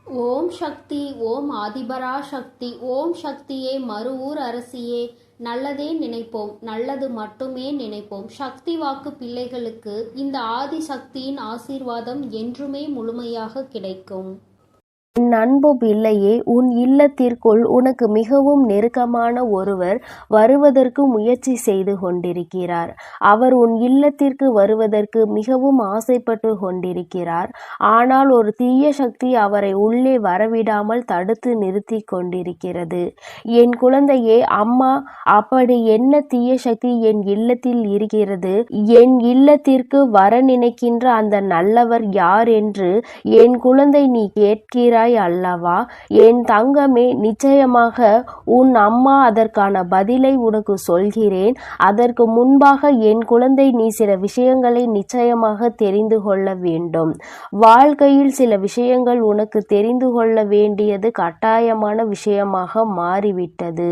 ஓம் சக்தி. ஓம் ஆதிபரா சக்தி. ஓம் சக்தியே, மறுவூர் அரசியே, நல்லதே நினைப்போம், நல்லது மட்டுமே நினைப்போம். சக்தி வாக்கு பிள்ளைகளுக்கு இந்த ஆதி சக்தியின் ஆசீர்வாதம் என்றுமே முழுமையாக கிடைக்கும். என் அன்பு பிள்ளையே, உன் இல்லத்திற்குள் உனக்கு மிகவும் நெருக்கமான ஒருவர் வருவதற்கு முயற்சி செய்து கொண்டிருக்கிறார். அவர் உன் இல்லத்திற்கு வருவதற்கு மிகவும் ஆசைப்பட்டு கொண்டிருக்கிறார். ஆனால் ஒரு தீய சக்தி அவரை உள்ளே வரவிடாமல் தடுத்து நிறுத்தி கொண்டிருக்கிறது. என் குழந்தையே, அம்மா, அப்படி என்ன தீய சக்தி என் இல்லத்தில் இருக்கிறது? என் இல்லத்திற்கு வர நினைக்கின்ற அந்த நல்லவர் யார் என்று என் குழந்தை நீ கேட்கிறாய் அல்லவா? என் தங்கமே, நிச்சயமாக உன் அம்மா அதற்கான பதிலை உனக்கு சொல்கிறேன். அதற்கு முன்பாக என் குழந்தை, நீ சில விஷயங்களை நிச்சயமாக தெரிந்து கொள்ள வேண்டும். வாழ்க்கையில் சில விஷயங்கள் உனக்கு தெரிந்து கொள்ள வேண்டியது கட்டாயமான விஷயமாக மாறிவிட்டது.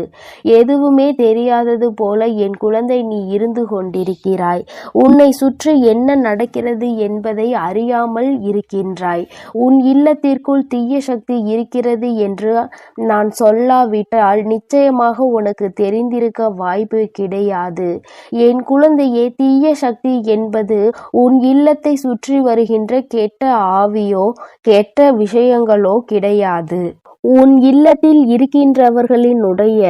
எதுவுமே தெரியாதது போல என் குழந்தை நீ இருந்து கொண்டிருக்கிறாய். உன்னை சுற்றி என்ன நடக்கிறது என்பதை அறியாமல் இருக்கின்றாய். உன் இல்லத்திற்குள் தீய சக்தி இருக்கிறது என்று நான் சொல்லாவிட்டால் நிச்சயமாக உனக்கு தெரிந்திருக்க வாய்ப்பு கிடையாது. என் குழந்தையே, தீய சக்தி என்பது உன் இல்லத்தை சுற்றி வருகின்ற கெட்ட ஆவியோ கெட்ட விஷயங்களோ கிடையாது. உன் இல்லத்தில் இருக்கின்றவர்களினுடைய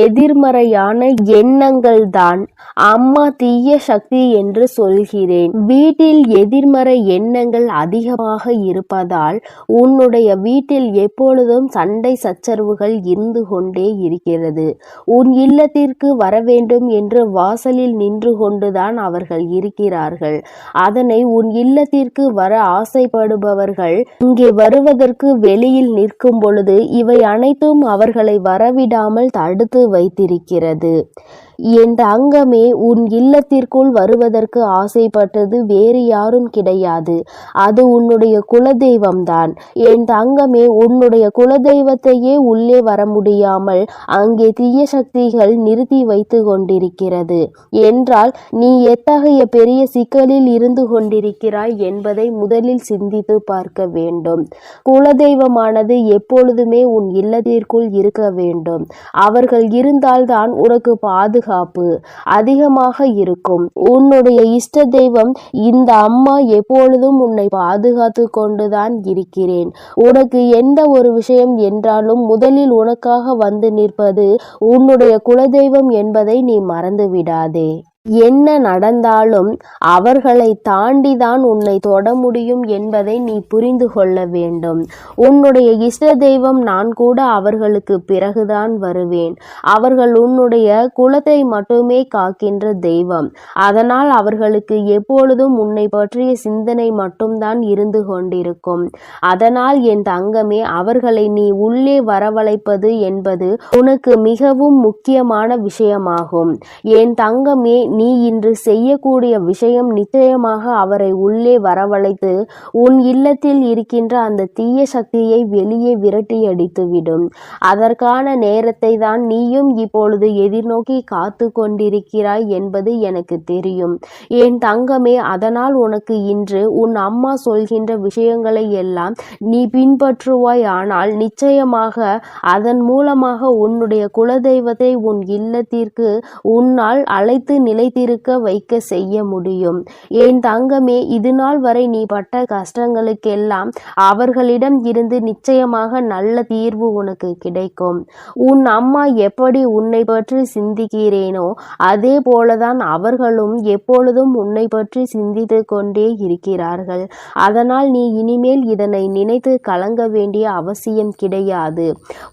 எதிர்மறையான எண்ணங்கள் தான் அம்மா தீய சக்தி என்று சொல்கிறேன். வீட்டில் எதிர்மறை எண்ணங்கள் அதிகமாக இருப்பதால் உன்னுடைய வீட்டில் எப்பொழுதும் சண்டை சச்சரவுகள் இருந்து கொண்டே இருக்கிறது. உன் இல்லத்திற்கு வர வேண்டும் என்று வாசலில் நின்று கொண்டுதான் அவர்கள் இருக்கிறார்கள். அதனை உன் இல்லத்திற்கு வர ஆசைப்படுபவர்கள் இங்கே வருவதற்கு வெளியில் நிற்கும் பொழுது இவை அனைத்தும் அவர்களை வரவிடாமல் தடுத்து வைத்திருக்கிறது. என் தங்கமே, உன் இல்லத்திற்குள் வருவதற்கு ஆசைப்பட்டது வேறு யாரும் கிடையாது. அது உன்னுடைய குலதெய்வம்தான். என் தங்கமே, உன்னுடைய குலதெய்வத்தையே உள்ளே வர முடியாமல் அங்கே தீய சக்திகள் நிறுத்தி வைத்து கொண்டிருக்கிறது என்றால் நீ எத்தகைய பெரிய சிக்கலில் இருந்து கொண்டிருக்கிறாய் என்பதை முதலில் சிந்தித்து பார்க்க வேண்டும். குலதெய்வமானது எப்பொழுதுமே உன் இல்லத்திற்குள் இருக்க வேண்டும். அவர்கள் இருந்தால்தான் உனக்கு பாதுகாப்பு அதிகமாக இருக்கும். உன்னுடைய இஷ்ட தெய்வம் இந்த அம்மா எப்பொழுதும் உன்னை பாதுகாத்து கொண்டுதான் இருக்கிறேன். உனக்கு எந்த ஒரு விஷயம் என்றாலும் முதலில் உனக்காக வந்து நிற்பது உன்னுடைய குலதெய்வம் என்பதை நீ மறந்து விடாதே. என்ன நடந்தாலும் அவர்களை தாண்டிதான் உன்னை தொட முடியும் என்பதை நீ புரிந்து கொள்ள வேண்டும். உன்னுடைய இஷ்ட தெய்வம் நான் கூட அவர்களுக்கு பிறகுதான் வருவேன். அவர்கள் உன்னுடைய குலத்தை மட்டுமே காக்கின்ற தெய்வம். அதனால் அவர்களுக்கு எப்பொழுதும் உன்னை பற்றிய சிந்தனை மட்டும்தான் இருந்து கொண்டிருக்கும். அதனால் என் தங்கமே, அவர்களை நீ உள்ளே வரவழைப்பது என்பது உனக்கு மிகவும் முக்கியமான விஷயமாகும். என் தங்கமே, நீ இன்று செய்யக்கூடிய விஷயம் நிச்சயமாக அவரை உள்ளே வரவழைத்து உன் இல்லத்தில் இருக்கின்ற அந்த தீய சக்தியை வெளியே விரட்டி அடித்துவிடும். அதற்கான நேரத்தை தான் நீயும் இப்பொழுது எதிர்நோக்கி காத்து கொண்டிருக்கிறாய் என்பது எனக்கு தெரியும். என் தங்கமே, அதனால் உனக்கு இன்று உன் அம்மா சொல்கின்ற விஷயங்களை எல்லாம் நீ பின்பற்றுவாய். ஆனால் நிச்சயமாக அதன் மூலமாக உன்னுடைய குலதெய்வத்தை உன் இல்லத்திற்கு உன்னால் அழைத்து நிலைத்திருக்க வைக்க செய்ய முடியும். என் தங்கமே, இது நாள் வரை நீ பட்ட கஷ்டங்களுக்கெல்லாம் அவர்களிடம் இருந்து நிச்சயமாக நல்ல தீர்வு உனக்கு கிடைக்கும். உன் அம்மா எப்படி உன்னை பற்றி சிந்திக்கிறேனோ அதே போலதான் அவர்களும் எப்பொழுதும் உன்னை பற்றி சிந்தித்து கொண்டே இருக்கிறார்கள். அதனால் நீ இனிமேல் இதனை நினைத்து கலங்க வேண்டிய அவசியம் கிடையாது.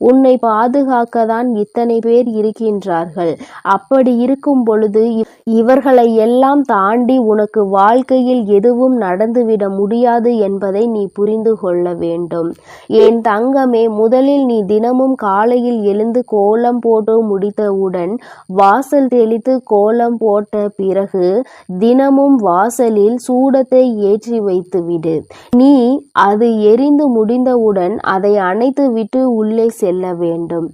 உன்னை பாதுகாக்கத்தான் இத்தனை பேர் இருக்கின்றார்கள். அப்படி இருக்கும் பொழுது இவர்களை எல்லாம் தாண்டி உனக்கு வாழ்க்கையில் எதுவும் நடந்துவிட முடியாது என்பதை நீ புரிந்து கொள்ள வேண்டும். என் தங்கமே, முதலில் நீ தினமும் காலையில் எழுந்து கோலம் போட்டு முடித்தவுடன் வாசல் தெளித்து கோலம் போட்ட பிறகு தினமும் வாசலில் சூடத்தை ஏற்றி வைத்துவிடு. நீ அது எரிந்து முடிந்தவுடன் அதை அணைத்து விட்டு உள்ளே செல்ல வேண்டும்.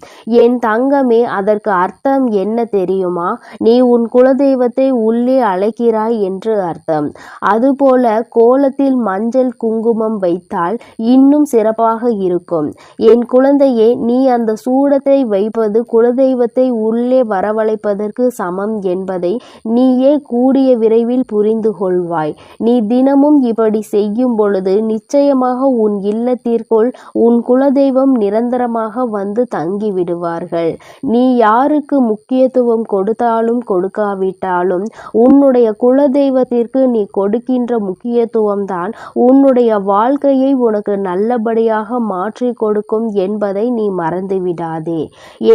என் தங்கமே, அதற்கு அர்த்தம் என்ன தெரியுமா? நீ உன் குலதெய்வ குலதெய்வத்தை உள்ளே அழைக்கிறாய் என்று அர்த்தம். அதுபோல கோலத்தில் மஞ்சள் குங்குமம் வைத்தால் இன்னும் சிறப்பாக இருக்கும். என் குழந்தையே, நீ அந்த சூடத்தை வைப்பது குலதெய்வத்தை உள்ளே வரவழைப்பதற்கு சமம் என்பதை நீயே கூடிய விரைவில் புரிந்து கொள்வாய். நீ தினமும் இப்படி செய்யும் பொழுது நிச்சயமாக உன் இல்லத்திற்குள் உன் குலதெய்வம் நிரந்தரமாக வந்து தங்கிவிடுவார்கள். நீ யாருக்கு முக்கியத்துவம் கொடுத்தாலும் கொடுக்காவிட்டாலும் உன்னுடைய குலதெய்வத்திற்கு நீ கொடுக்கின்ற முக்கியத்துவம் தான் உன்னுடைய வாழ்க்கையை உனக்கு நல்லபடியாக மாற்றி கொடுக்கும் என்பதை நீ மறந்துவிடாதே.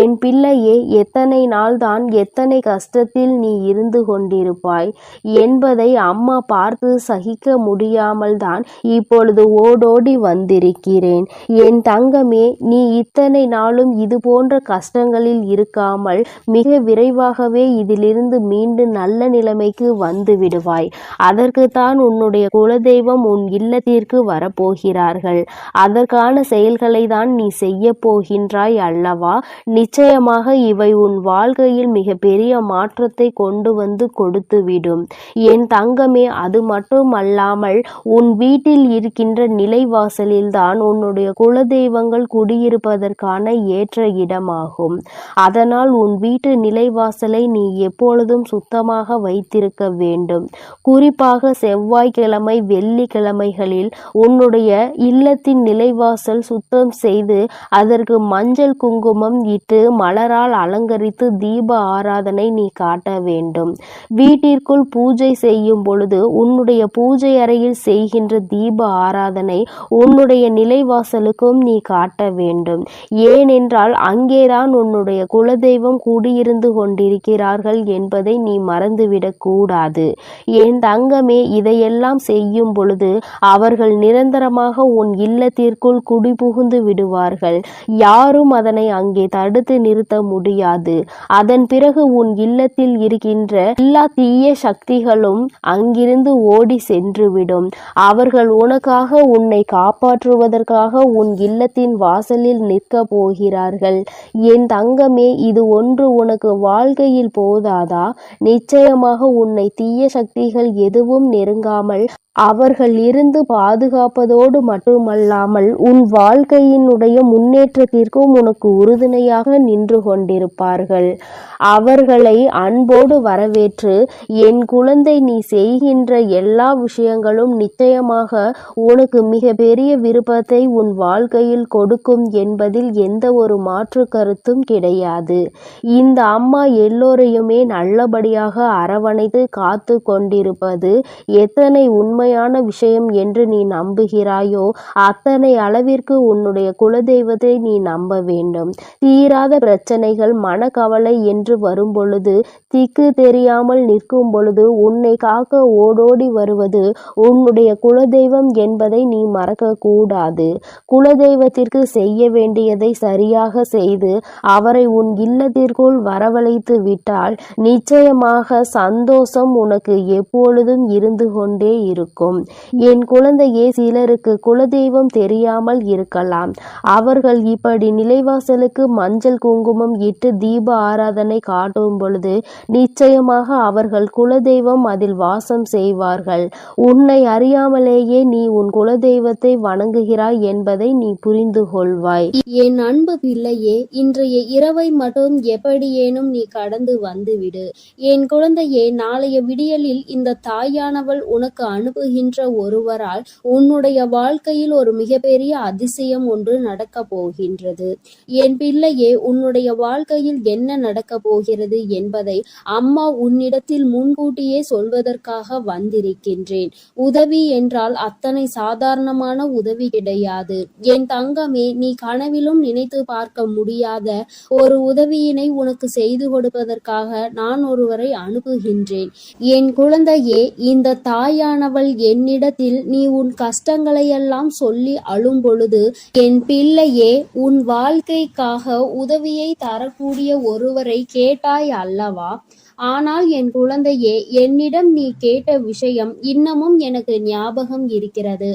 என் பிள்ளையே, எத்தனை நாள்தான் எத்தனை கஷ்டத்தில் நீ இருந்து கொண்டிருப்பாய் என்பதை அம்மா பார்த்து சகிக்க முடியாமல் தான் இப்பொழுது ஓடோடி வந்திருக்கிறேன். என் தங்கமே, நீ இத்தனை நாளும் இது போன்ற கஷ்டங்களில் இருக்காமல் மிக விரைவாகவே இதிலிருந்து மீண்டு நல்ல நிலைமைக்கு வந்து விடுவாய். அதற்குத்தான் உன்னுடைய குலதெய்வம் உன் இல்லத்திற்கு வரப்போகிறார்கள். அதற்கான செயல்களை தான் நீ செய்ய போகின்றாய் அல்லவா? நிச்சயமாக இவை உன் வாழ்க்கையில் மிக பெரிய மாற்றத்தை கொண்டு வந்து கொடுத்துவிடும். என் தங்கமே, அது மட்டுமல்லாமல் உன் வீட்டில் இருக்கின்ற நிலைவாசலில்தான் உன்னுடைய குலதெய்வங்கள் குடியிருப்பதற்கான ஏற்ற இடமாகும். அதனால் உன் வீட்டு நிலைவாசலை நீ எப்பொழுதும் சுத்தமாக வைத்திருக்க வேண்டும். குறிப்பாக செவ்வாய்க்கிழமை, வெள்ளிக்கிழமைகளில் உன்னுடைய இல்லத்தின் நிலைவாசல் சுத்தம் செய்து அதற்கு மஞ்சள் குங்குமம் இட்டு மலரால் அலங்கரித்து தீப ஆராதனை நீ காட்ட வேண்டும். வீட்டிற்குள் பூஜை செய்யும் பொழுது உன்னுடைய பூஜை அறையில் செய்கின்ற தீப ஆராதனை உன்னுடைய நிலைவாசலுக்கும் நீ காட்ட வேண்டும். ஏனென்றால் அங்கேதான் உன்னுடைய குலதெய்வம் கூடியிருந்து கொண்டிருக்கிறார்கள் என்பதை நீ மறந்துவிடக் கூடாது. என் தங்கமே, இதையெல்லாம் செய்யும் பொழுது அவர்கள் நிரந்தரமாக உன் இல்லத்திற்குள் குடிபுகுந்து விடுவார்கள். யாரும் அதனை அங்கே தடுத்து நிறுத்த முடியாது. அதன் பிறகு உன் இல்லத்தில் இருக்கின்ற எல்லா தீய சக்திகளும் அங்கிருந்து ஓடி சென்றுவிடும். அவர்கள் உனக்காக உன்னை காப்பாற்றுவதற்காக உன் இல்லத்தின் வாசலில் நிற்க போகிறார்கள். என் தங்கமே, இது ஒன்று உனக்கு வாழ்க்கையில் போதாதா? நிச்சயமாக உன்னை தீய சக்திகள் எதுவும் நெருங்காமல் அவர்கள் இருந்து பாதுகாப்பதோடு மட்டுமல்லாமல் உன் வாழ்க்கையினுடைய முன்னேற்றத்திற்கும் உனக்கு உறுதுணையாக நின்று கொண்டிருப்பார்கள். அவர்களை அன்போடு வரவேற்று, என் குழந்தை, நீ செய்கின்ற எல்லா விஷயங்களும் நிச்சயமாக உனக்கு மிக பெரிய விருப்பத்தை உன் வாழ்க்கையில் கொடுக்கும் என்பதில் எந்த ஒரு மாற்று கருத்தும் கிடையாது. இந்த அம்மா எல்லோரையுமே நல்லபடியாக அரவணைத்து காத்து கொண்டிருப்பது எத்தனை உண்மையான விஷயம் என்று நீ நம்புகிறாயோ அத்தனை அளவிற்கு உன்னுடைய குலதெய்வத்தை நீ நம்ப வேண்டும். தீராத பிரச்சனைகள், மனக்கவலை என்று வரும் பொழுது, திக்கு தெரியாமல் நிற்கும் பொழுது உன்னை காக்க ஓடோடி வருவது உன்னுடைய குலதெய்வம் என்பதை நீ மறக்க கூடாது. குலதெய்வத்திற்கு செய்ய வேண்டியதை சரியாக செய்து அவரை உன் இல்லத்திற்குள் வரவழைத்து விட்டால் நிச்சயமாக சந்தோஷம் உனக்கு எப்பொழுதும் இருந்து கொண்டே இருக்கும். என் குழந்தையே, சிலருக்கு குலதெய்வம் தெரியாமல் இருக்கலாம். அவர்கள் இப்படி நிலைவாசலுக்கு மஞ்சள் குங்குமம் இட்டு தீப ஆராதனை காட்டும் பொழுது நிச்சயமாக அவர்கள் குலதெய்வம் அதில் வாசம் செய்வார்கள். உன்னை அறியாமலேயே நீ உன் குலதெய்வத்தை வணங்குகிறாய் என்பதை நீ புரிந்து கொள்வாய். என் அன்பு பிள்ளையே, இன்றைய இரவை மட்டும் எப்படியேனும் நீ கடந்து வந்துவிடு. என் குழந்தையே, நாளைய விடியலில் இந்த தாயானவள் உனக்கு அனுப்புகின்ற ஒருவரால் உன்னுடைய வாழ்க்கையில் ஒரு மிகப்பெரிய அதிசயம் ஒன்று நடக்க போகின்றது. என் பிள்ளையே, உன்னுடைய வாழ்க்கையில் என்ன நடக்க போகிறது என்பதை அம்மா உன்னிடத்தில் முன்கூட்டியே சொல்வதற்காக வந்திருக்கின்றேன். உதவி என்றால் அத்தனை சாதாரணமான உதவி கிடையாது. என் தங்கமே, நீ கனவிலும் நினைத்து பார்க்க முடியாத ஒரு உதவியினை உனக்கு செய்து கொடுப்பதற்காக நான் ஒருவரை அனுப்புகின்றேன். என் குழந்தையே, இந்த தாயானவள் என்னிடத்தில் நீ உன் கஷ்டங்களையெல்லாம் சொல்லி அழும் பொழுது, என் பிள்ளையே, உன் வாழ்க்கைக்காக உதவியை தரக்கூடிய ஒருவரை கேட்டாய் அல்லவா? ஆனால் என் குழந்தையே, என்னிடம் நீ கேட்ட விஷயம் இன்னமும் எனக்கு ஞாபகம் இருக்கிறது.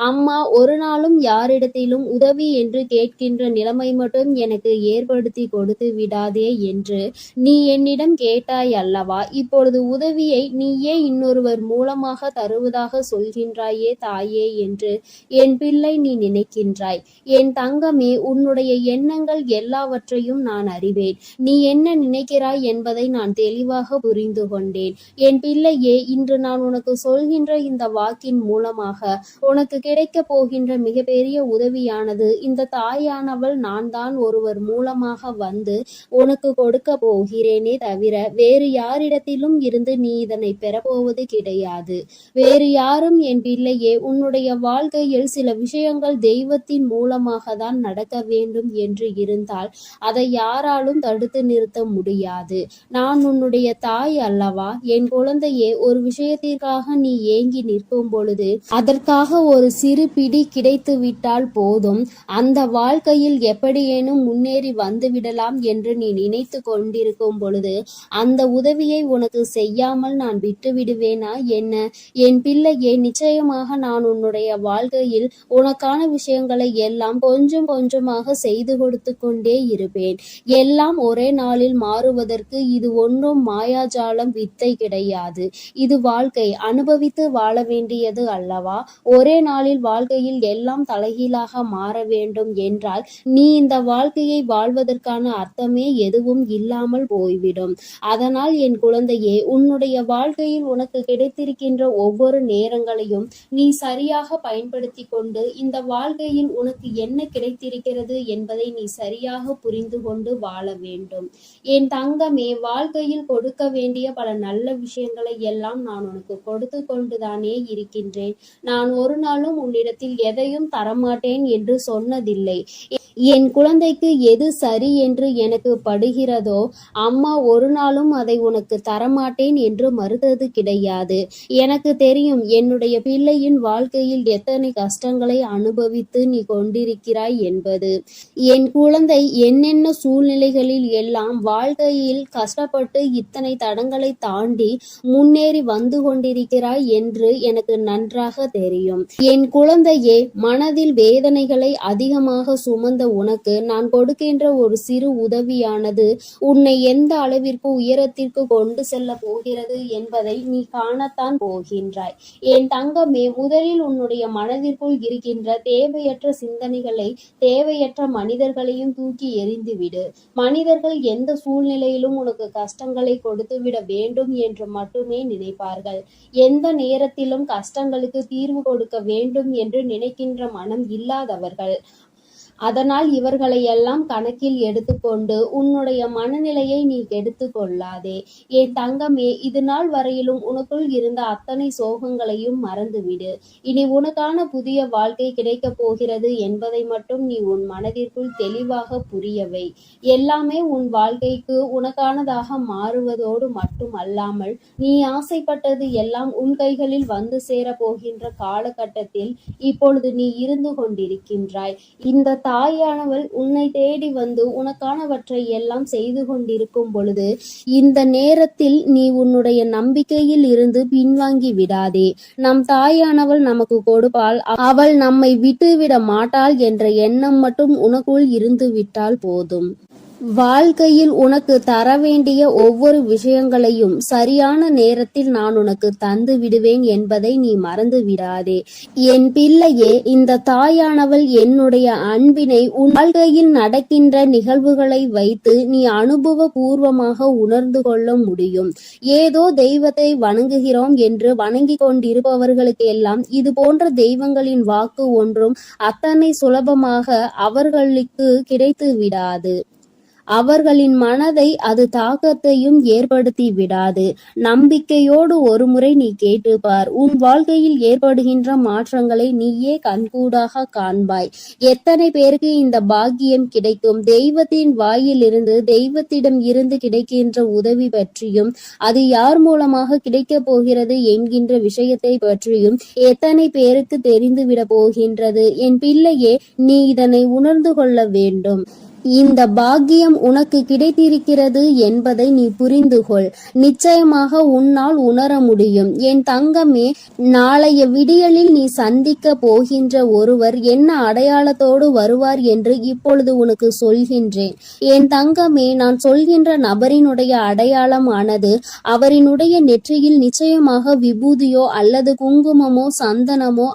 அம்மா ஒரு நாளும் யாரிடத்திலும் உதவி என்று கேட்கின்ற நிலைமை மட்டும் எனக்கு ஏற்படுத்தி கொடுத்து விடாதே என்று நீ என்னிடம் கேட்டாய் அல்லவா? இப்பொழுது உதவியை நீயே இன்னொருவர் மூலமாக தருவதாக சொல்கின்றாயே தாயே என்று என் பிள்ளை நீ நினைக்கின்றாய். என் தங்கமே, உன்னுடைய எண்ணங்கள் எல்லாவற்றையும் நான் அறிவேன். நீ என்ன நினைக்கிறாய் என்பதை நான் தெளிவாக புரிந்து கொண்டேன். என் பிள்ளையே, இன்று நான் உனக்கு சொல்கின்ற இந்த வாக்கின் மூலமாக உனக்கு கிடைக்கப் போகின்ற மிகப்பெரிய உதவியானது இந்த தாயானவள் நான் தான் ஒருவர் மூலமாக வந்து உனக்கு கொடுக்க போகிறேனே தவிர வேறு யாரிடத்திலும் இருந்து நீ இதனை பெறப்போவது கிடையாது. வேறு யாரும் என் பிள்ளையே, உன்னுடைய வாழ்க்கையில் சில விஷயங்கள் தெய்வத்தின் மூலமாக தான் நடக்க வேண்டும் என்று இருந்தால் அதை யாராலும் தடுத்து நிறுத்த முடியாது. நான் உன்னுடைய தாய் அல்லவா? என் குழந்தையே, ஒரு விஷயத்திற்காக நீ ஏங்கி நிற்கும் பொழுது அதற்காக ஒரு சிறு பிடி கிடைத்து விட்டால் போதும், அந்த வாழ்க்கையில் எப்படியேனும் முன்னேறி வந்துவிடலாம் என்று நீ நினைத்து கொண்டிருக்கும் பொழுது அந்த உதவியை உனக்கு செய்யாமல் நான் விட்டு விடுவேனா என்ன? என் பிள்ளையே, நிச்சயமாக நான் உன்னுடைய வாழ்க்கையில் உனக்கான விஷயங்களை எல்லாம் கொஞ்சம் கொஞ்சமாக செய்து கொடுத்து கொண்டே இருப்பேன். எல்லாம் ஒரே நாளில் மாறுவதற்கு இது ஒன்றும் மாயாஜாலம் வித்தை கிடையாது. இது வாழ்க்கை, அனுபவித்து வாழ வேண்டியது அல்லவா? ஒரே நாளில் வாழ்க்கையில் எல்லாம் தலைகீழாக மாற வேண்டும் என்றால் நீ இந்த வாழ்க்கையை வாழ்வதற்கான அர்த்தமே எதுவும் இல்லாமல் போய்விடும். அதனால் என் குழந்தையே, உன்னுடைய வாழ்க்கையில் உனக்கு கிடைத்திருக்கின்ற ஒவ்வொரு நேரங்களையும் நீ சரியாக பயன்படுத்தி கொண்டு இந்த வாழ்க்கையில் உனக்கு என்ன கிடைத்திருக்கிறது என்பதை நீ சரியாக புரிந்து கொண்டு வாழ வேண்டும். என் தங்கமே, வாழ்க்கையில் கொடுக்க வேண்டிய பல நல்ல விஷயங்களை எல்லாம் நான் உனக்கு கொடுத்து கொண்டுதானே இருக்கின்றேன். நான் ஒரு நாளும் உன்னிடத்தில் எதையும் தரமாட்டேன் என்று சொன்னதில்லை. என் குழந்தைக்கு எது சரி என்று எனக்கு படுகிறதோ அம்மா ஒரு நாளும் அதை உனக்கு தரமாட்டேன் என்று மறுத்தது கிடையாது. எனக்கு தெரியும் என்னுடைய பிள்ளையின் வாழ்க்கையில் எத்தனை கஷ்டங்களை அனுபவித்து நீ கொண்டிருக்கிறாய் என்பது. என் குழந்தை என்னென்ன சூழ்நிலைகளில் எல்லாம் வாழ்க்கையில் கஷ்டப்பட்டு இத்தனை தடங்களை தாண்டி முன்னேறி வந்து கொண்டிருக்கிறாய் என்று எனக்கு நன்றாக தெரியும். என் குழந்தையே, மனதில் வேதனைகளை அதிகமாக சுமந்த உனக்கு நான் கொடுக்கின்ற ஒரு சிறு உதவியானது உன்னை எந்த அளவிற்கு உயரத்திற்கு கொண்டு செல்ல போகிறது என்பதை நீ காணத்தான் போகின்றாய். என் தங்கமே, முதலில் உன்னுடைய மனதிற்குள் இருக்கின்ற தேவையற்ற சிந்தனைகளை, தேவையற்ற மனிதர்களையும் தூக்கி எறிந்துவிடு. மனிதர்கள் எந்த சூழ்நிலையிலும் உனக்கு கஷ்டங்களை கொடுத்துவிட வேண்டும் என்று மட்டுமே நினைப்பார்கள். எந்த நேரத்திலும் கஷ்டங்களுக்கு தீர்வு கொடுக்க வேண்டும் என்று நினைக்கின்ற மனம் இல்லாதவர்கள். அதனால் இவர்களை எல்லாம் கணக்கில் எடுத்துக்கொண்டு உன்னுடைய மனநிலையை நீ கெடுத்து கொள்ளாதே. என் தங்கமே, இது நாள் வரையிலும் உனக்குள் இருந்த அத்தனை சோகங்களையும் மறந்துவிடு. இனி உனக்கான புதிய வாழ்க்கை கிடைக்கப் போகிறது என்பதை மட்டும் நீ உன் மனதிற்குள் தெளிவாக புரியவை. எல்லாமே உன் வாழ்க்கைக்கு உனக்கானதாக மாறுவதோடு மட்டும் அல்லாமல் நீ ஆசைப்பட்டது எல்லாம் உன் கைகளில் வந்து சேர போகின்ற காலகட்டத்தில் இப்பொழுது நீ இருந்து கொண்டிருக்கின்றாய். இந்த தாயானவள் உன்னை தேடி வந்து உனக்கானவற்றை எல்லாம் செய்து கொண்டிருக்கும் பொழுது இந்த நேரத்தில் நீ உன்னுடைய நம்பிக்கையில் இருந்து பின்வாங்கி விடாதே. நம் தாயானவள் நமக்கு கொடுப்பாள், அவள் நம்மை விட்டுவிட மாட்டாள் என்ற எண்ணம் மட்டும் உனக்குள் இருந்து விட்டால் போதும். வாழ்க்கையில் உனக்கு தர வேண்டிய ஒவ்வொரு விஷயங்களையும் சரியான நேரத்தில் நான் உனக்கு தந்து விடுவேன் என்பதை நீ மறந்து விடாதே. என் பிள்ளையே, இந்த தாயானவள் என்னுடைய அன்பினை உன் வாழ்க்கையில் நடக்கின்ற நிகழ்வுகளை வைத்து நீ அனுபவ பூர்வமாக உணர்ந்து கொள்ள முடியும். ஏதோ தெய்வத்தை வணங்குகிறோம் என்று வணங்கி கொண்டிருப்பவர்களுக்கு எல்லாம் இது போன்ற தெய்வங்களின் வாக்கு ஒன்றும் அத்தனை சுலபமாக அவர்களுக்கு கிடைத்து விடாது. அவர்களின் மனதை அது தாக்கத்தையும் ஏற்படுத்தி விடாது. நம்பிக்கையோடு ஒரு முறை நீ கேட்டுப்பார். உன் வாழ்க்கையில் ஏற்படுகின்ற மாற்றங்களை நீயே கண்கூடாக காண்பாய். எத்தனை பேருக்கு இந்த பாக்கியம் கிடைக்கும்? தெய்வத்தின் வாயிலிருந்து, தெய்வத்திடம் இருந்து கிடைக்கின்ற உதவி பற்றியும் அது யார் மூலமாக கிடைக்கப் போகிறது என்கின்ற விஷயத்தை பற்றியும் எத்தனை பேருக்கு தெரிந்துவிட போகின்றது? என் பிள்ளையே, நீ இதனை உணர்ந்து கொள்ள வேண்டும். இந்த பாக்கியம் உனக்கு கிடைத்திருக்கிறது என்பதை நீ புரிந்து கொள். நிச்சயமாக உன்னால் உணர முடியும். என் தங்கமே, நாளைய விடியலில் நீ சந்திக்க போகின்ற ஒருவர் என்ன அடையாளத்தோடு வருவார் என்று இப்பொழுது உனக்கு சொல்கின்றேன். என் தங்கமே, நான் சொல்கின்ற நபரினுடைய அடையாளமானது அவரினுடைய நெற்றியில் நிச்சயமாக விபூதியோ அல்லது குங்குமமோ சந்தனமோ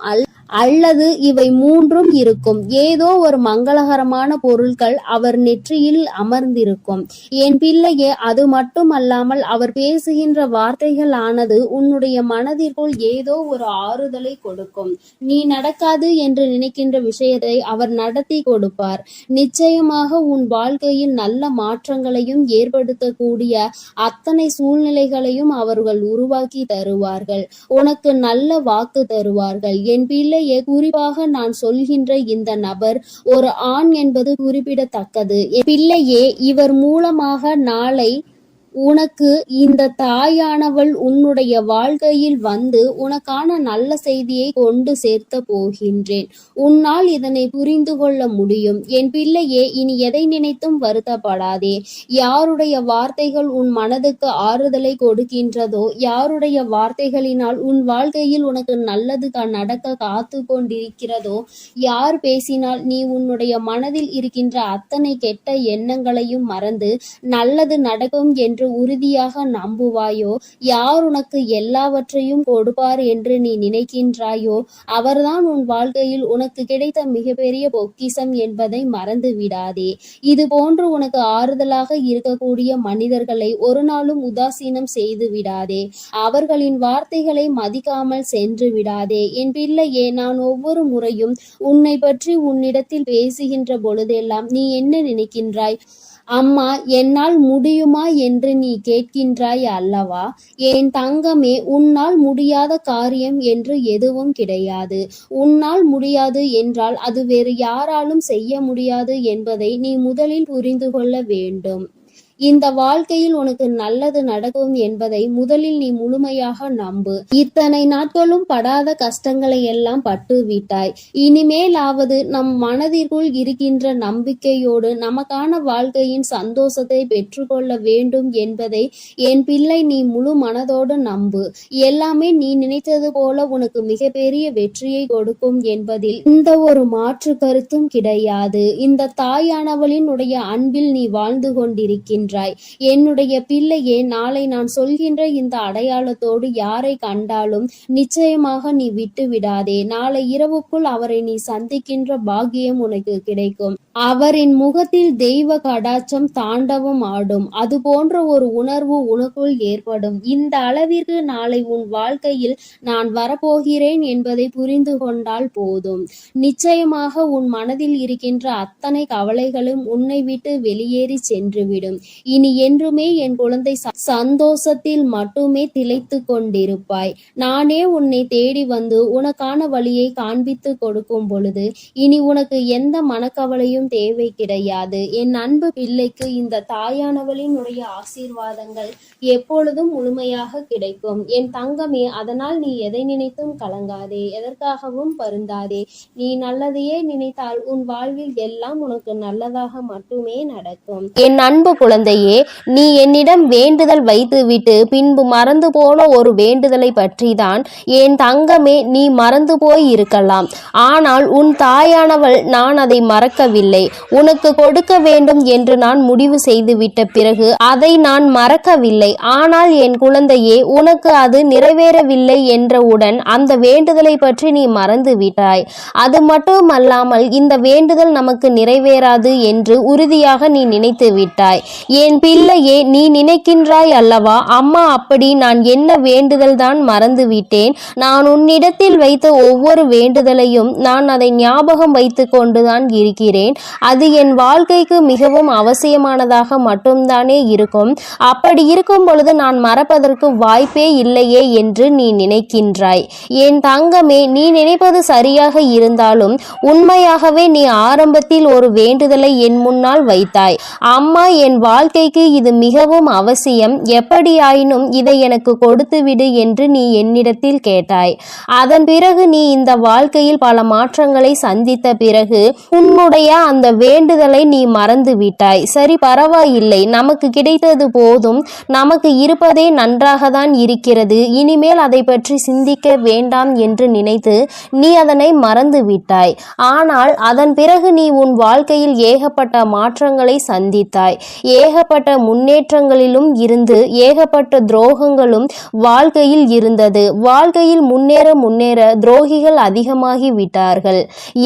அல்லது இவை மூன்றும் இருக்கும். ஏதோ ஒரு மங்களகரமான பொருட்கள் அவர் நெற்றியில் அமர்ந்திருக்கும். என் பிள்ளையே, அது மட்டுமல்லாமல் அவர் பேசுகின்ற வார்த்தைகள் ஆனது உன்னுடைய மனதிற்குள் ஏதோ ஒரு ஆறுதலை கொடுக்கும். நீ நடக்காது என்று நினைக்கின்ற விஷயத்தை அவர் நடத்தி கொடுப்பார். நிச்சயமாக உன் வாழ்க்கையில் நல்ல மாற்றங்களையும் ஏற்படுத்தக்கூடிய அத்தனை சூழ்நிலைகளையும் அவர்கள் உருவாக்கி தருவார்கள். உனக்கு நல்ல வாக்கு தருவார்கள். என் பிள்ளை, குறிப்பாக நான் சொல்கின்ற இந்த நபர் ஒரு ஆண் என்பது குறிப்பிடத்தக்கது. பிள்ளையே, இவர் மூலமாக நாளை உனக்கு இந்த தாயானவள் உன்னுடைய வாழ்க்கையில் வந்து உனக்கான நல்ல செய்தியை கொண்டு சேர்த்த போகின்றேன். உன்னால் இதனை புரிந்து கொள்ள முடியும். என் பிள்ளையே, இனி எதை நினைத்தும் வருத்தப்படாதே. யாருடைய வார்த்தைகள் உன் மனதுக்கு ஆறுதலை கொடுக்கின்றதோ, யாருடைய வார்த்தைகளினால் உன் வாழ்க்கையில் உனக்கு நல்லது நடக்க காத்து கொண்டிருக்கிறதோ, யார் பேசினால் நீ உன்னுடைய மனதில் இருக்கின்ற அத்தனை கெட்ட எண்ணங்களையும் மறந்து நல்லது நடக்கும் என்று உறுதியாக நம்புவாயோ, யார் உனக்கு எல்லாவற்றையும் கொடுப்பார் என்று நீ நினைக்கின்றாயோ, அவர்தான் உன் வாழ்க்கையில் உனக்கு கிடைத்த மிகப்பெரிய பொக்கிஷம் என்பதை மறந்து விடாதே. இது போன்று உனக்கு ஆறுதலாக இருக்கக்கூடிய மனிதர்களை ஒரு நாளும் உதாசீனம் செய்து விடாதே. அவர்களின் வார்த்தைகளை மதிக்காமல் சென்று விடாதே. என் பிள்ளையே, நான் ஒவ்வொரு முறையும் உன்னை பற்றி உன்னிடத்தில் பேசுகின்ற பொழுதெல்லாம் நீ என்ன நினைக்கின்றாய்? அம்மா, என்னால் முடியுமா என்று நீ கேட்கின்றாய் அல்லவா? என் தங்கமே, உன்னால் முடியாத காரியம் என்று எதுவும் கிடையாது. உன்னால் முடியாது என்றால் அது வேறு யாராலும் செய்ய முடியாது என்பதை நீ முதலில் புரிந்து கொள்ள வேண்டும். இந்த வாழ்க்கையில் உனக்கு நல்லது நடக்கும் என்பதை முதலில் நீ முழுமையாக நம்பு. இத்தனை நாட்களும் படாத கஷ்டங்களை எல்லாம் பட்டு விட்டாய். இனிமேலாவது நம் மனதிற்குள் இருக்கின்ற நம்பிக்கையோடு நமக்கான வாழ்க்கையின் சந்தோஷத்தை பெற்றுக்கொள்ள வேண்டும் என்பதை என் பிள்ளை நீ முழு மனதோடு நம்பு. எல்லாமே நீ நினைத்தது போல உனக்கு மிகப்பெரிய வெற்றியை கொடுக்கும் என்பதில் இந்த ஒரு மாற்று கருத்தும் கிடையாது. இந்த தாயானவளின் உடைய அன்பில் நீ வாழ்ந்து கொண்டிருக்கின்ற என்னுடைய பிள்ளையே, நாளை நான் சொல்கின்ற இந்த அடையாளத்தோடு யாரை கண்டாலும் நிச்சயமாக நீ விட்டு விடாதே. நாளை இரவுக்குள் அவரை நீ சந்திக்கின்ற பாக்கியம் உனக்கு கிடைக்கும். அவரின் முகத்தில் தெய்வ கடாட்சம் தாண்டவம் ஆடும். அது போன்ற ஒரு உணர்வு உனக்குள் ஏற்படும். இந்த அளவிற்கு நாளை உன் வாழ்க்கையில் நான் வரப்போகிறேன் என்பதை புரிந்து கொண்டால் போதும். நிச்சயமாக உன் மனதில் இருக்கின்ற அத்தனை கவலைகளும் உன்னை விட்டு வெளியேறி சென்றுவிடும். இனி என்றுமே என் குழந்தை சந்தோஷத்தில் மட்டுமே திளைத்து கொண்டிருப்பாய். நானே உன்னை தேடி வந்து உனக்கான வழியை காண்பித்து கொடுக்கும் பொழுது இனி உனக்கு எந்த மனக்கவலையும் தேவை கிடையாது. என் அன்பு பிள்ளைக்கு இந்த தாயானவளினுடைய ஆசீர்வாதங்கள் எப்பொழுதும் முழுமையாக கிடைக்கும். என் தங்கமே, அதனால் நீ எதை நினைத்தும் கலங்காதே, எதற்காகவும் வருந்தாதே. நீ நல்லதையே நினைத்தால் உன் வாழ்வில் எல்லாம் உனக்கு நல்லதாக மட்டுமே நடக்கும். என் அன்பு குழந்தையே, நீ என்னிடம் வேண்டுதல் வைத்துவிட்டு பின்பு மறந்து போன ஒரு வேண்டுதலை பற்றிதான் என் தங்கமே நீ மறந்து போய் இருக்கலாம். ஆனால் உன் தாயானவள் நான் அதை மறக்கவில்லை. உனக்கு கொடுக்க வேண்டும் என்று நான் முடிவு செய்துவிட்ட பிறகு அதை நான் மறக்கவில்லை. ஆனால் என் குழந்தையே, உனக்கு அது நிறைவேறவில்லை என்றவுடன் அந்த வேண்டுதலை பற்றி நீ மறந்து விட்டாய். அது மட்டுமல்லாமல் இந்த வேண்டுதல் நமக்கு நிறைவேறாது என்று உறுதியாக நீ நினைத்து விட்டாய். என் பிள்ளையே, நீ நினைக்கின்றாய் அல்லவா, அம்மா அப்படி நான் என்ன வேண்டுதல் தான் மறந்து விட்டேன். நான் உன்னிடத்தில் வைத்த ஒவ்வொரு வேண்டுதலையும் நான் அதை ஞாபகம் வைத்து கொண்டுதான் இருக்கிறேன். அது என் வாழ்க்கைக்கு மிகவும் அவசியமானதாக மட்டும்தானே இருக்கும். அப்படி இருக்கும் பொழுது நான் மறப்பதற்கு வாய்ப்பே இல்லையே என்று நீ நினைக்கின்றாய். என் தங்கமே, நீ நினைப்பது சரியாக இருந்தாலும் உண்மையாகவே நீ ஆரம்பத்தில் ஒரு வேண்டுதலை என் முன்னால் வைத்தாய். அம்மா, என் வாழ்க்கை வாழ்க்கைக்கு இது மிகவும் அவசியம். எப்படியாயினும் இதை எனக்கு கொடுத்துவிடு என்று நீ என்னிடத்தில் கேட்டாய். அதன் பிறகு நீ இந்த வாழ்க்கையில் பல மாற்றங்களை சந்தித்த பிறகு உன்னுடைய அந்த வேண்டுதலை நீ மறந்து விட்டாய். சரி, பரவாயில்லை, நமக்கு கிடைத்தது போதும், நமக்கு இருப்பதே நன்றாகத்தான் இருக்கிறது, இனிமேல் அதை பற்றி சிந்திக்க வேண்டாம் என்று நினைத்து நீ அதனை மறந்து விட்டாய். ஆனால் அதன் பிறகு நீ உன் வாழ்க்கையில் ஏகப்பட்ட மாற்றங்களை சந்தித்தாய். ஏகப்பட்ட முன்னேற்றங்களிலும் இருந்து ஏகப்பட்ட துரோகங்களும் வாழ்க்கையில் இருந்தது. வாழ்க்கையில் முன்னேற துரோகிகள் அதிகமாகி விட்டார்கள்.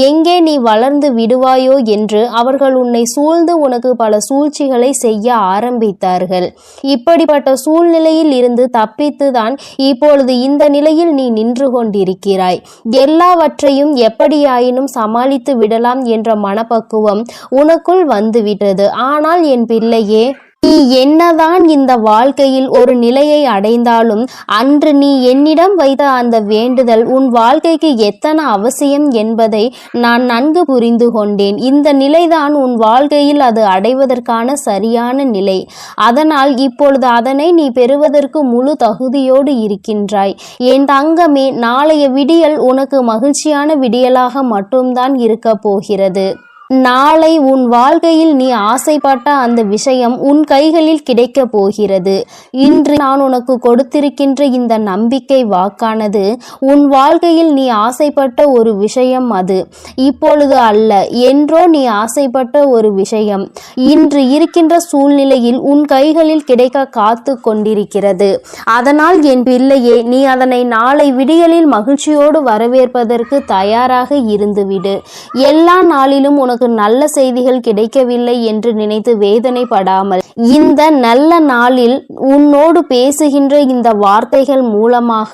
எங்கே நீ வளர்ந்து விடுவாயோ என்று அவர்கள் உன்னை சூழ்ந்து உனக்கு பல சூழ்ச்சிகளை செய்ய ஆரம்பித்தார்கள். இப்படிப்பட்ட சூழ்நிலையில் இருந்து தப்பித்துதான் இப்பொழுது இந்த நிலையில் நீ நின்று கொண்டிருக்கிறாய். எல்லாவற்றையும் எப்படியாயினும் சமாளித்து விடலாம் என்ற மனப்பக்குவம் உனக்குள் வந்துவிட்டது. ஆனால் என் பிள்ளையே, நீ என்னதான் இந்த வாழ்க்கையில் ஒரு நிலையை அடைந்தாலும் அன்று நீ என்னிடம் வைத்த அந்த வேண்டுதல் உன் வாழ்க்கைக்கு எத்தனை அவசியம் என்பதை நான் நன்கு புரிந்து கொண்டேன். இந்த நிலைதான் உன் வாழ்க்கையில் அது அடைவதற்கான சரியான நிலை. அதனால் இப்பொழுது அதனை நீ பெறுவதற்கு முழு தகுதியோடு இருக்கின்றாய். என் தங்கமே, நாளைய விடியல் உனக்கு மகிழ்ச்சியான விடியலாக மட்டும்தான் இருக்க போகிறது. நாளை உன் வாழ்க்கையில் நீ ஆசைப்பட்ட அந்த விஷயம் உன் கைகளில் கிடைக்க போகிறது. இன்று நான் உனக்கு கொடுத்திருக்கின்ற இந்த நம்பிக்கை வாக்கானது உன் வாழ்க்கையில் நீ ஆசைப்பட்ட ஒரு விஷயம். அது இப்பொழுது அல்ல, என்றோ நீ ஆசைப்பட்ட ஒரு விஷயம் இன்று இருக்கின்ற சூழ்நிலையில் உன் கைகளில் கிடைக்க காத்து கொண்டிருக்கிறது. அதனால் என் பிள்ளையே, நீ அதனை நாளை விடியலில் மகிழ்ச்சியோடு வரவேற்பதற்கு தயாராக இருந்துவிடு. எல்லா நாளிலும் உனக்கு நல்ல செய்திகள் கிடைக்கவில்லை என்று நினைத்து வேதனைப்படாமல், இந்த நல்ல நாளில் உன்னோடு பேசுகின்ற இந்த வார்த்தைகள் மூலமாக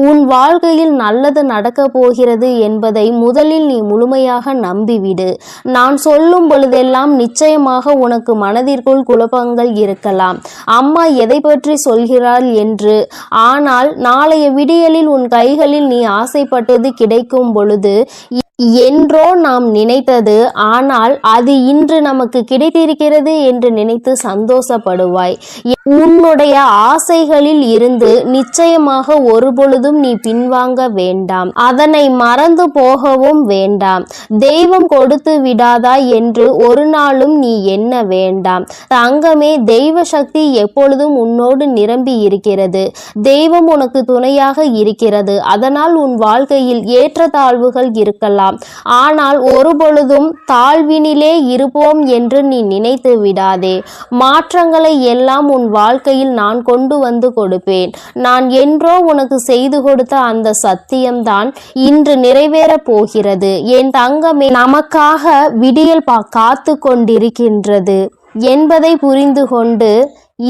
உன் வாழ்க்கையில் நல்லது நடக்க போகிறது என்பதை முதலில் நீ முழுமையாக நம்பிவிடு. நான் சொல்லும் பொழுதெல்லாம் நிச்சயமாக உனக்கு மனதிற்குள் குழப்பங்கள் இருக்கலாம். அம்மா எதை பற்றி சொல்கிறாள் என்று. ஆனால் நாளைய விடியலில் உன் கைகளில் நீ ஆசைப்பட்டது கிடைக்கும் பொழுது என்றோ நாம் நினைத்தது, ஆனால் அது இன்று நமக்கு கிடைத்திருக்கிறது என்று நினைத்து சந்தோஷப்படுவாய். உன்னுடைய ஆசைகளில் இருந்து நிச்சயமாக ஒருபொழுதும் நீ பின்வாங்க வேண்டாம். அதனை மறந்து போகவும் வேண்டாம். தெய்வம் கொடுத்து விடாதா என்று ஒரு நாளும் நீ எண்ண வேண்டாம். தங்கமே, தெய்வ சக்தி எப்பொழுதும் உன்னோடு நிரம்பி இருக்கிறது. தெய்வம் உனக்கு துணையாக இருக்கிறது. அதனால் உன் வாழ்க்கையில் ஏற்றத்தாழ்வுகள் இருக்கலாம். ஆனால் ஒருபொழுதும் தாழ்வினிலே இருப்போம் என்று நீ நினைத்து விடாதே. மாற்றங்களை எல்லாம் உன் வாழ்க்கையில் நான் கொண்டு வந்து கொடுப்பேன். நான் என்றோ உனக்கு செய்து கொடுத்த அந்த சத்தியம்தான் இன்று நிறைவேறப் போகிறது. என் தங்கமே, நமக்காக விடியல் காத்து கொண்டிருக்கின்றது என்பதை புரிந்து கொண்டு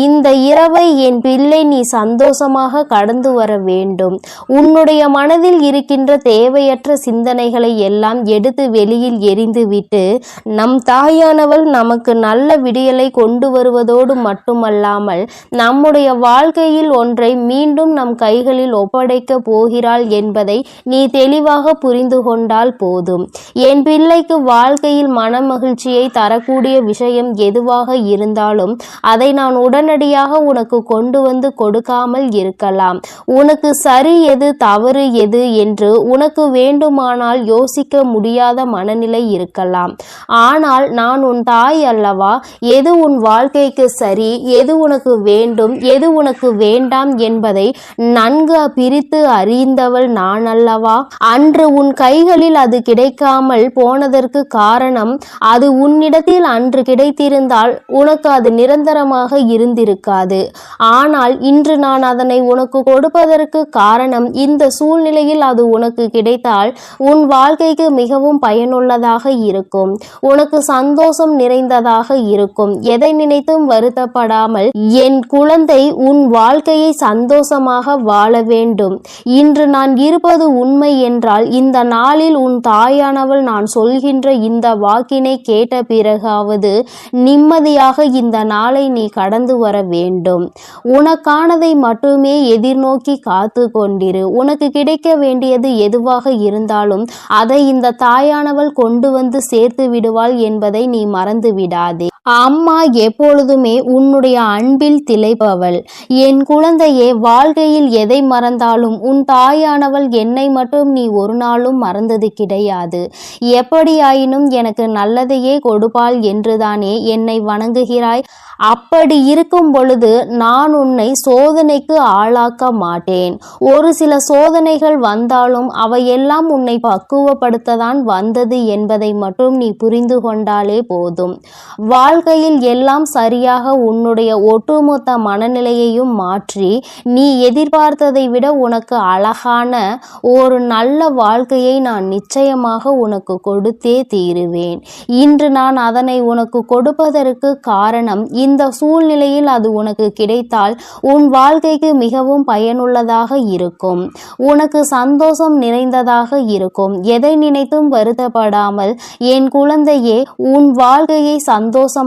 இந்த இரவை என் பிள்ளை நீ சந்தோஷமாக கடந்து வர வேண்டும். உன்னுடைய மனதில் இருக்கின்ற தேவையற்ற சிந்தனைகளை எல்லாம் எடுத்து வெளியில் எறிந்துவிட்டு நம் தாயானவள் நமக்கு நல்ல விடியலை கொண்டு வருவதோடு மட்டுமல்லாமல் நம்முடைய வாழ்க்கையில் ஒன்றை மீண்டும் நம் கைகளில் ஒப்படைக்க போகிறாள் என்பதை நீ தெளிவாக புரிந்து கொண்டால் போதும். என் பிள்ளைக்கு வாழ்க்கையில் மன மகிழ்ச்சியை தரக்கூடிய விஷயம் எதுவாக இருந்தாலும் அதை நான் உடனடியாக உனக்கு கொண்டு வந்து கொடுக்காமல் இருக்கலாம். உனக்கு சரி எது தவறு எது என்று உனக்கு வேண்டுமானால் யோசிக்க முடியாத மனநிலை இருக்கலாம். ஆனால் நான் உன் தாய் அல்லவா? எது உன் வாழ்க்கைக்கு சரி, எது உனக்கு வேண்டும், எது உனக்கு வேண்டாம் என்பதை நன்கு பிரித்து அறிந்தவள் நான் அல்லவா? அன்று உன் கைகளில் அது கிடைக்காமல் போனதற்கு காரணம், அது உன்னிடத்தில் அன்று கிடைத்திருந்தால் உனக்கு அது நிரந்தரமாக இருந்திருக்காது. ஆனால் இன்று நான் அதனை உனக்கு கொடுப்பதற்கு காரணம், இந்த சூழ்நிலையில் அது உனக்கு கிடைத்தால் உன் வாழ்க்கைக்கு மிகவும் பயனுள்ளதாக இருக்கும். உனக்கு சந்தோஷம் நிறைந்ததாக இருக்கும். எதை நினைத்தும் வருத்தப்படாமல் என் குழந்தை உன் வாழ்க்கையை சந்தோஷமாக வாழ வேண்டும். இன்று நான் இருப்பது உண்மை என்றால் இந்த நாளில் உன் தாயானவள் நான் சொல்கின்ற இந்த வாக்கினை கேட்ட பிறகாவது நிம்மதியாக இந்த நாளை நீ கடந்து வர வேண்டும். உனக்கானதை மட்டுமே எதிர்நோக்கி காத்து கொண்டிரு. உனக்கு கிடைக்க வேண்டியது எதுவாக இருந்தாலும் அதை இந்த தாயானவள் கொண்டு வந்து சேர்த்து விடுவாள் என்பதை நீ மறந்து விடாதே. அம்மா எப்பொழுதுமே உன்னுடைய அன்பில் திளைப்பவள். என் குழந்தையே, வாழ்க்கையில் எதை மறந்தாலும் உன் தாயானவள் என்னை மட்டும் நீ ஒரு நாளும் மறந்தது கிடையாது. எப்படியாயினும் எனக்கு நல்லதையே கொடுப்பாள் என்றுதானே என்னை வணங்குகிறாய். அப்படி இருக்கும் பொழுது நான் உன்னை சோதனைக்கு ஆளாக்க மாட்டேன். ஒரு சில சோதனைகள் வந்தாலும் அவையெல்லாம் உன்னை பக்குவப்படுத்ததான் வந்தது என்பதை மட்டும் நீ புரிந்து கொண்டாலே போதும். வாழ்க்கையில் எல்லாம் சரியாக உன்னுடைய ஒட்டுமொத்த மனநிலையையும் மாற்றி நீ எதிர்பார்த்ததை விட உனக்கு அழகான ஒரு நல்ல வாழ்க்கையை நான் நிச்சயமாக உனக்கு கொடுத்தே தீருவேன். இன்று நான் அதனை உனக்கு கொடுப்பதற்கு காரணம், இந்த சூழ்நிலையில் அது உனக்கு கிடைத்தால் உன் வாழ்க்கைக்கு மிகவும் பயனுள்ளதாக இருக்கும். உனக்கு சந்தோஷம் நிறைந்ததாக இருக்கும். எதை நினைத்தும் வருத்தப்படாமல் என் குழந்தையே, உன் வாழ்க்கையை சந்தோஷமாக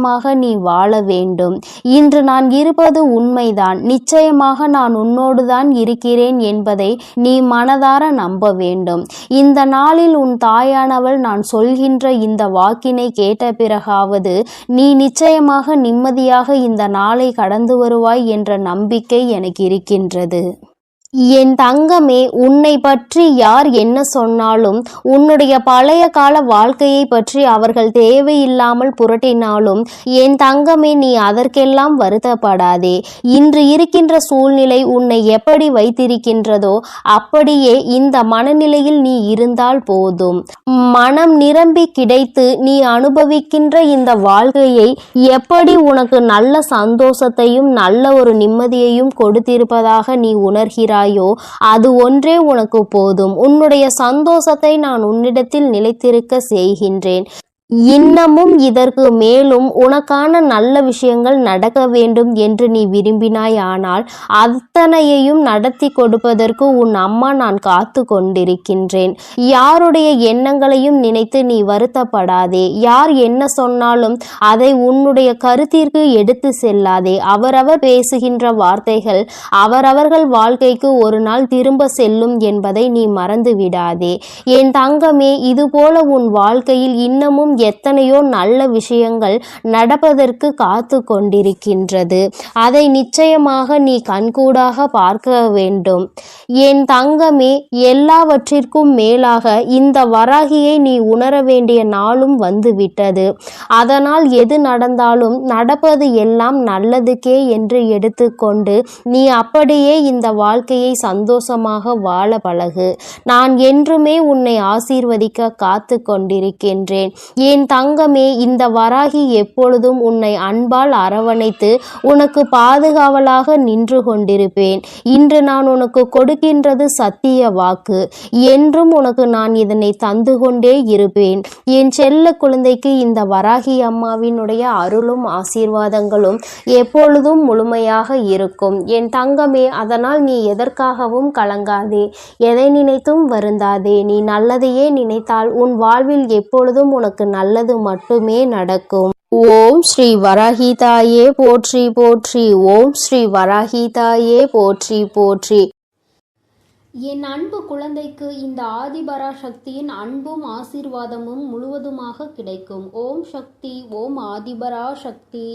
நீ வாழ வேண்டும். இன்று நான் இருப்பது உண்மைதான். நிச்சயமாக நான் உன்னோடுதான் இருக்கிறேன் என்பதை நீ மனதார நம்ப வேண்டும். இந்த நாளில் உன் தாயானவள் நான் சொல்கின்ற இந்த வாக்கினை கேட்ட பிறகாவது நீ நிச்சயமாக நிம்மதியாக இந்த நாளை கடந்து வருவாய் என்ற நம்பிக்கை எனக்கு இருக்கின்றது. என் தங்கமே, உன்னை பற்றி யார் என்ன சொன்னாலும், உன்னுடைய பழைய கால வாழ்க்கையை பற்றி அவர்கள் தேவையில்லாமல் புரட்டினாலும், என் தங்கமே, நீ அதற்கெல்லாம் வருத்தப்படாதே. இன்று இருக்கின்ற சூழ்நிலை உன்னை எப்படி வைத்திருக்கின்றதோ அப்படியே இந்த மனநிலையில் நீ இருந்தால் போதும். மனம் நிரம்பி கிடைத்து நீ அனுபவிக்கின்ற இந்த வாழ்க்கையை எப்படி உனக்கு நல்ல சந்தோஷத்தையும் நல்ல ஒரு நிம்மதியையும் கொடுத்திருப்பதாக நீ உணர்கிறாய், அது ஒன்றே உனக்கு போதும். உன்னுடைய சந்தோஷத்தை நான் உன்னிடத்தில் நிலைத்திருக்க செய்கின்றேன். இன்னமும் இதற்கு மேலும் உனக்கான நல்ல விஷயங்கள் நடக்க வேண்டும் என்று நீ விரும்பினாய். ஆனால் அத்தனையையும் நடத்தி கொடுப்பதற்கு உன் அம்மா நான் காத்து கொண்டிருக்கின்றேன். யாருடைய எண்ணங்களையும் நினைத்து நீ வருத்தப்படாதே. யார் என்ன சொன்னாலும் அதை உன்னுடைய கருத்திற்கு எடுத்து செல்லாதே. அவரவர் பேசுகின்ற வார்த்தைகள் அவரவர்கள் வாழ்க்கைக்கு ஒரு நாள் திரும்ப செல்லும் என்பதை நீ மறந்து விடாதே. என் தங்கமே, இதுபோல உன் வாழ்க்கையில் இன்னமும் எத்தனையோ நல்ல விஷயங்கள் நடப்பதற்கு காத்து கொண்டிருக்கின்றது. அதை நிச்சயமாக நீ கண்கூடாக பார்க்க வேண்டும். என் தங்கமே, எல்லாவற்றிற்கும் மேலாக இந்த வராகியை நீ உணர வேண்டிய நாளும் வந்துவிட்டது. அதனால் எது நடந்தாலும் நடப்பது எல்லாம் நல்லதுக்கே என்று எடுத்துக்கொண்டு நீ அப்படியே இந்த வாழ்க்கையை சந்தோஷமாக வாழ பழகு. நான் என்றுமே உன்னை ஆசீர்வதிக்க காத்து கொண்டிருக்கின்றேன். என் தங்கமே, இந்த வராகி எப்பொழுதும் உன்னை அன்பால் அரவணைத்து உனக்கு பாதுகாவலாக நின்று கொண்டிருப்பேன். இன்று நான் உனக்கு கொடுக்கின்றது சத்திய வாக்கு. என்றும் உனக்கு நான் இதனை தந்து கொண்டே இருப்பேன். என் செல்ல குழந்தைக்கு இந்த வராகி அம்மாவினுடைய அருளும் ஆசீர்வாதங்களும் எப்பொழுதும் முழுமையாக இருக்கும். என் தங்கமே, அதனால் நீ எதற்காகவும் கலங்காதே. எதை நினைத்தும் வருந்தாதே. நீ நல்லதையே நினைத்தால் உன் வாழ்வில் எப்பொழுதும் உனக்கு நல்லது மட்டுமே நடக்கும். ஓம் ஸ்ரீ வராகிதாயே போற்றி போற்றி. ஓம் ஸ்ரீ வராகிதாயே போற்றி போற்றி. என் அன்பு குழந்தைக்கு இந்த ஆதிபராசக்தியின் அன்பும் ஆசீர்வாதமும் முழுவதுமாக கிடைக்கும். ஓம் சக்தி. ஓம் ஆதிபராசக்தி.